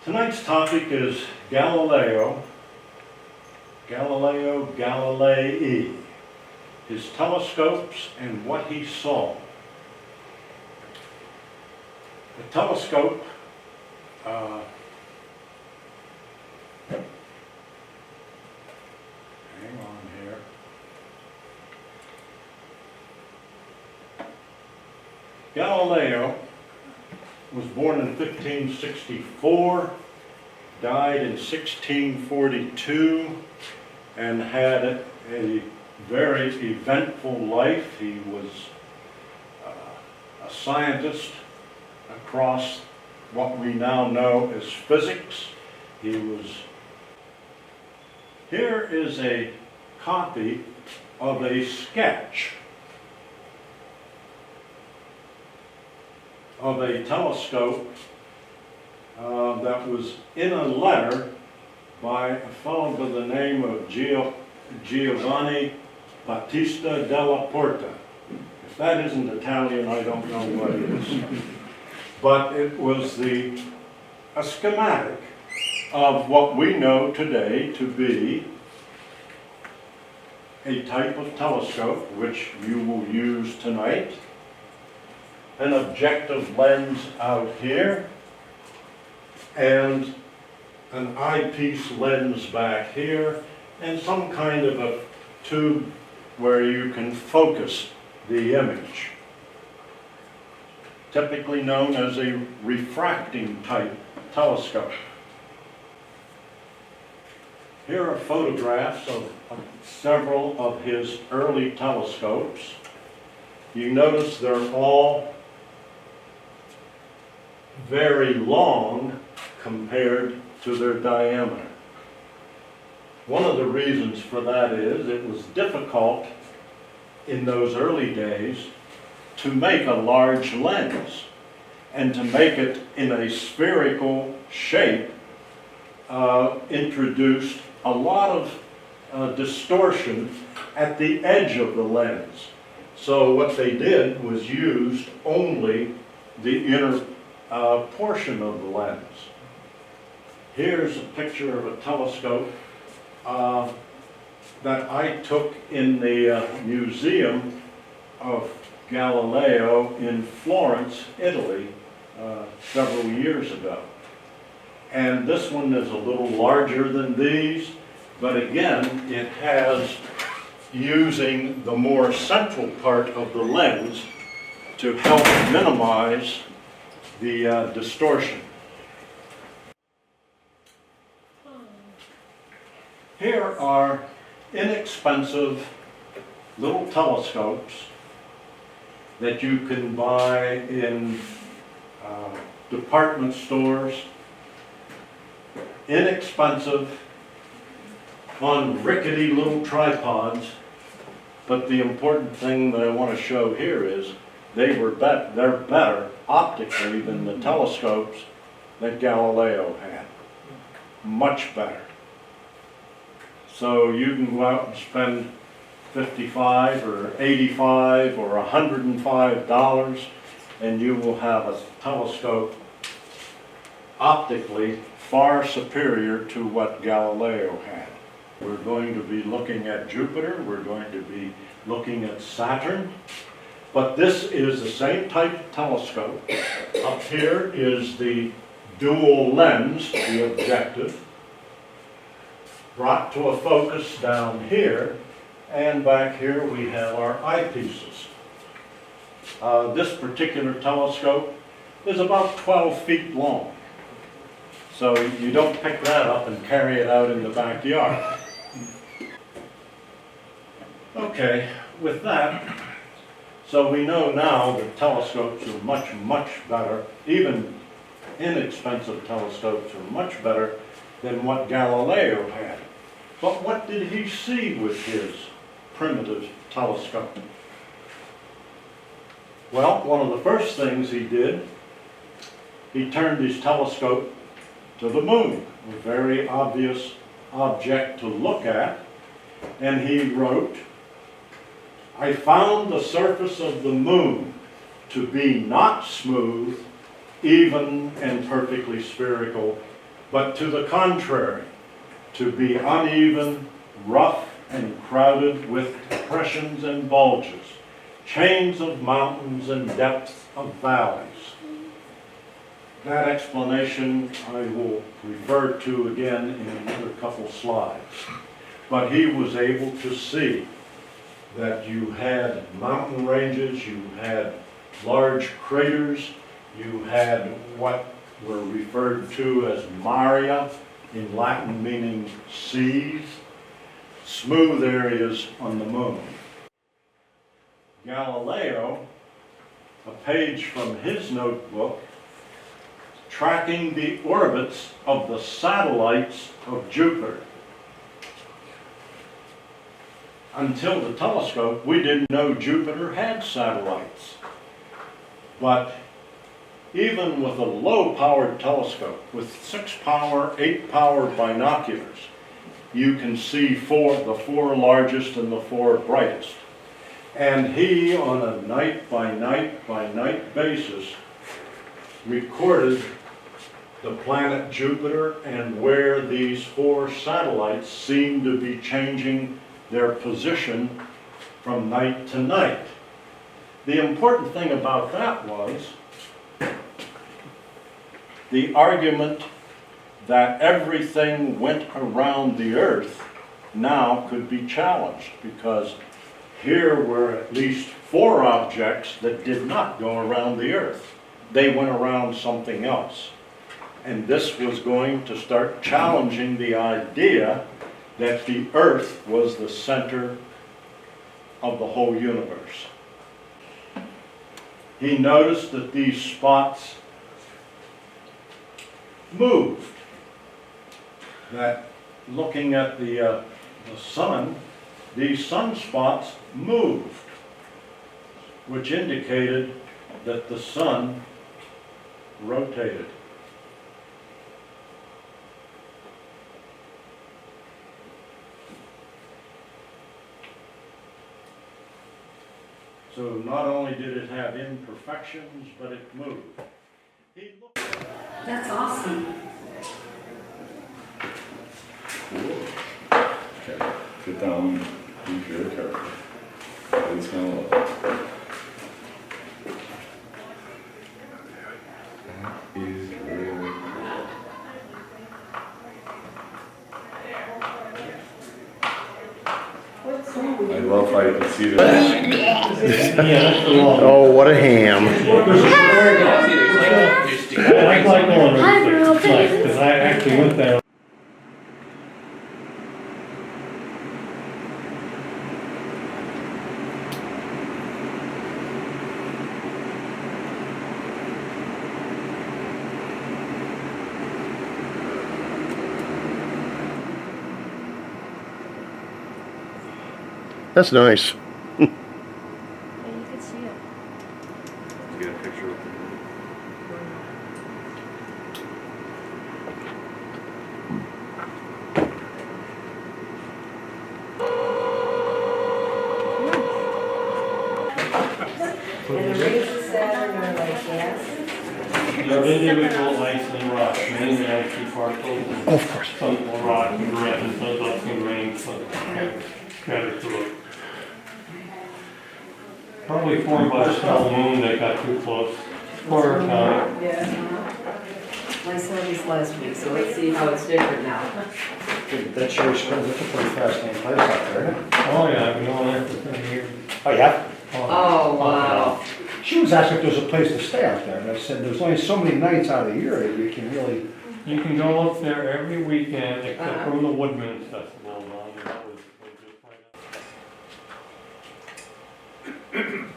Tonight's topic is Galileo Galilei, his telescopes and what he saw. The telescope hang on here. Galileo was born in 1564, died in 1642, and had a very eventful life. He was a scientist across what we now know as physics. Here is a copy of a sketch of a telescope that was in a letter by a fellow by the name of Giovanni Battista della Porta. If that isn't Italian, I don't know what it is. But it was a schematic of what we know today to be a type of telescope, which you will use tonight. An objective lens out here, and an eyepiece lens back here, and some kind of a tube where you can focus the image. Typically known as a refracting type telescope. Here are photographs of several of his early telescopes. You notice they're all very long compared to their diameter. One of the reasons for that is it was difficult in those early days to make a large lens, and to make it in a spherical shape introduced a lot of distortion at the edge of the lens. So what they did was used only the inner portion of the lens. Here's a picture of a telescope that I took in the Museum of Galileo in Florence, Italy, several years ago. And this one is a little larger than these, but again, it has, using the more central part of the lens to help minimize the distortion. Here are inexpensive little telescopes that you can buy in department stores. Inexpensive, on rickety little tripods, but the important thing that I want to show here is they're better optically than the telescopes that Galileo had. Much better. So you can go out and spend $55 or $85 or $105, and you will have a telescope optically far superior to what Galileo had. We're going to be looking at Jupiter, we're going to be looking at Saturn, but this is the same type of telescope. Up here is the dual lens, the objective, brought to a focus down here, and back here we have our eyepieces. This particular telescope is about 12 feet long. So you don't pick that up and carry it out in the backyard. Okay, with that, so we know now that telescopes are much, much better. Even inexpensive telescopes are much better than what Galileo had. But what did he see with his primitive telescope? Well, one of the first things he did, he turned his telescope to the moon, a very obvious object to look at, and he wrote, "I found the surface of the moon to be not smooth, even, and perfectly spherical, but to the contrary, to be uneven, rough, and crowded with depressions and bulges, chains of mountains and depths of valleys. That explanation I will refer to again in another couple slides. But he was able to see that you had mountain ranges, you had large craters, you had what were referred to as maria, in Latin meaning seas, smooth areas on the moon. Galileo, a page from his notebook, tracking the orbits of the satellites of Jupiter. Until the telescope, we didn't know Jupiter had satellites. But even with a low-powered telescope, with 6-power, 8-power binoculars, you can see the four largest and the four brightest. And he, on a night-by-night basis, recorded the planet Jupiter and where these four satellites seem to be changing their position from night to night. The important thing about that was the argument that everything went around the Earth now could be challenged, because here were at least 4 objects that did not go around the Earth. They went around something else. And this was going to start challenging the idea that the Earth was the center of the whole universe. He noticed that these spots moved. That looking at the sun, these sunspots moved, which indicated that the sun rotated. So not only did it have imperfections, but it moved. That's awesome. Okay, sit down, be very careful. Everything's gonna look. That is really cool. I love how you can see that. Oh, what a ham. I like going because I actually went there. That's nice. And you could see it. Get a picture of And the rings of Saturn are like gas. They're individual lights in rock, mainly actually particles. Oh, of course. Some will rock and grit, and some up and grain, some scattered through it. Probably formed by a small moon that got too close. Or Yeah. My son is last week, so let's see how it's different now. That sure is, that's a pretty fascinating place out there, isn't it? oh yeah, I've been on there for 10 years. Oh, yeah? Oh, wow. She was asking if there was a place to stay out there, and I said, there's only so many nights out of the year that you can really... You can go up there every weekend except for the Woodman's Festival. And that was just right out.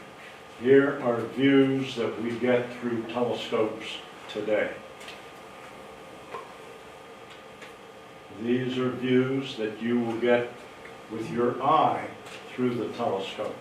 Here are views that we get through telescopes today. These are views that you will get with your eye through the telescopes.